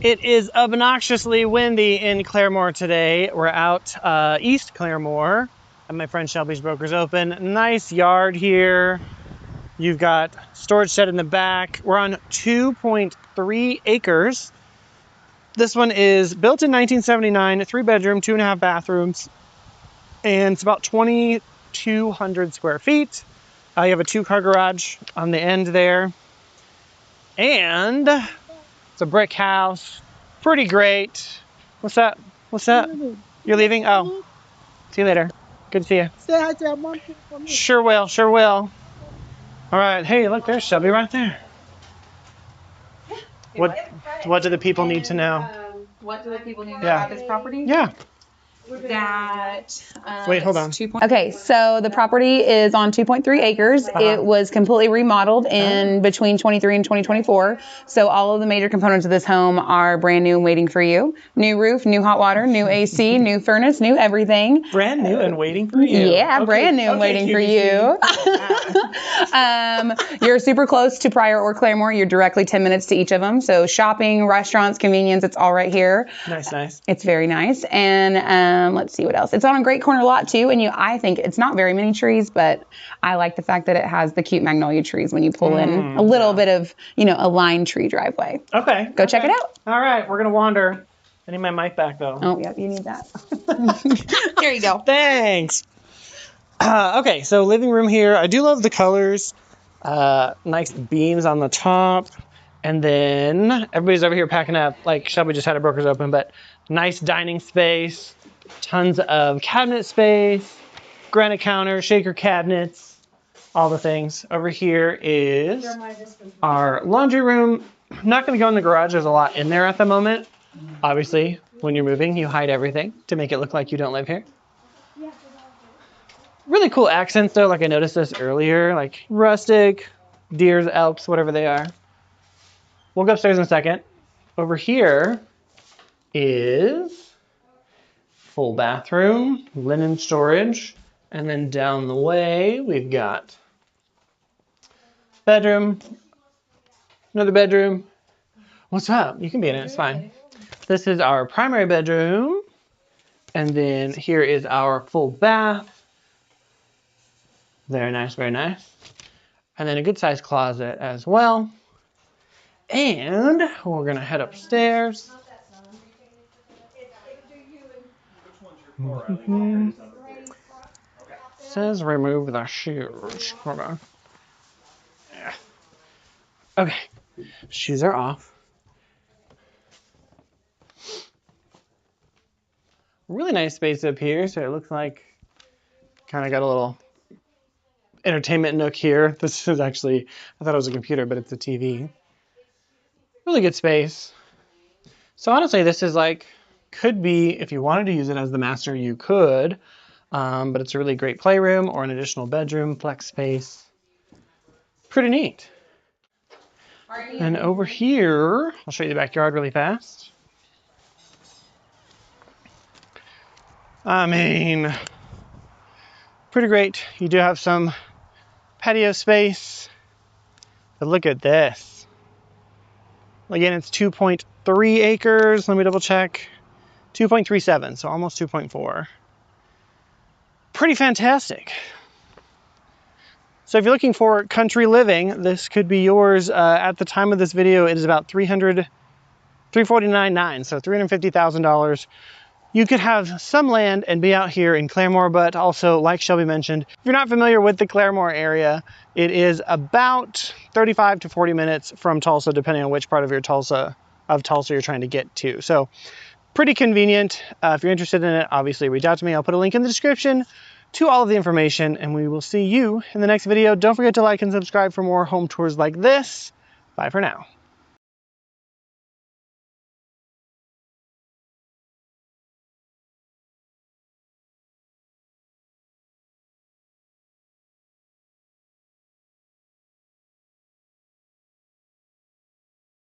It is obnoxiously windy in Claremore today. We're out East Claremore at my friend Shelby's Brokers Open. Nice yard here. You've got storage shed in the back. We're on 2.3 acres. This one is built in 1979, 3-bedroom, 2.5 bathrooms, and it's about 2,200 square feet. You have a 2-car garage on the end there. And it's a brick house. Pretty great. What's up? What's up? You're leaving? Oh. See you later. Good to see you. Say hi to your mom for me. Sure will. Sure will. All right. Hey, look, there's Shelby right there. What do the people need to know? What do the people need to know about this property? Yeah. That Wait, hold on. Okay, so the property is on 2.3 acres. It was completely remodeled in between 23 and 2024. So all of the major components of this home are brand new and waiting for you. New roof, new hot water, new AC, new furnace, new everything. Brand new and waiting for you. Yeah, okay. Brand new and waiting for you. You're super close to Pryor or Claremore. You're directly 10 minutes to each of them. So shopping, restaurants, convenience, it's all right here. Nice, nice. It's very nice. And let's see what else. It's on a great corner lot too. And I think it's not very many trees, but I like the fact that it has the cute magnolia trees when you pull in a little bit of, a lime tree driveway. Okay. Go check it out. All right. We're going to wander. I need my mic back though. Oh, yeah. You need that. There you go. Thanks. Okay. So living room here. I do love the colors. Nice beams on the top. And then everybody's over here packing up. Like Shelby just had a Brokers Open, but nice dining space. Tons of cabinet space, granite counter, shaker cabinets, all the things. Over here is our laundry room. I'm not going to go in the garage. There's a lot in there at the moment. Obviously, when you're moving, you hide everything to make it look like you don't live here. Really cool accents though. Like I noticed this earlier, like rustic, deers, elks, whatever they are. We'll go upstairs in a second. Over here is full bathroom, linen storage, and then down the way we've got bedroom, another bedroom. What's up? You can be in it, it's fine. This is our primary bedroom, and then here is our full bath. Very nice, very nice. And then a good sized closet as well. And we're gonna head upstairs. Says remove the shoes. Hold on. Yeah. Okay. Shoes are off. Really nice space up here. So it looks like kind of got a little entertainment nook here. This is actually, I thought it was a computer, but it's a TV. Really good space. So honestly, this is like, could be, if you wanted to use it as the master, you could, but it's a really great playroom or an additional bedroom, flex space. Pretty neat. And over here, I'll show you the backyard really fast. I mean, pretty great. You do have some patio space, but look at this. Again, it's 2.3 acres. Let me double check. 2.37, so almost 2.4. Pretty fantastic. So if you're looking for country living, this could be yours. At the time of this video, it is about $349,900, so $350,000. You could have some land and be out here in Claremore, but also, like Shelby mentioned, if you're not familiar with the Claremore area, it is about 35 to 40 minutes from Tulsa, depending on which part of Tulsa you're trying to get to. So pretty convenient. If you're interested in it, obviously reach out to me. I'll put a link in the description to all of the information, and we will see you in the next video. Don't forget to like and subscribe for more home tours like this. Bye for now.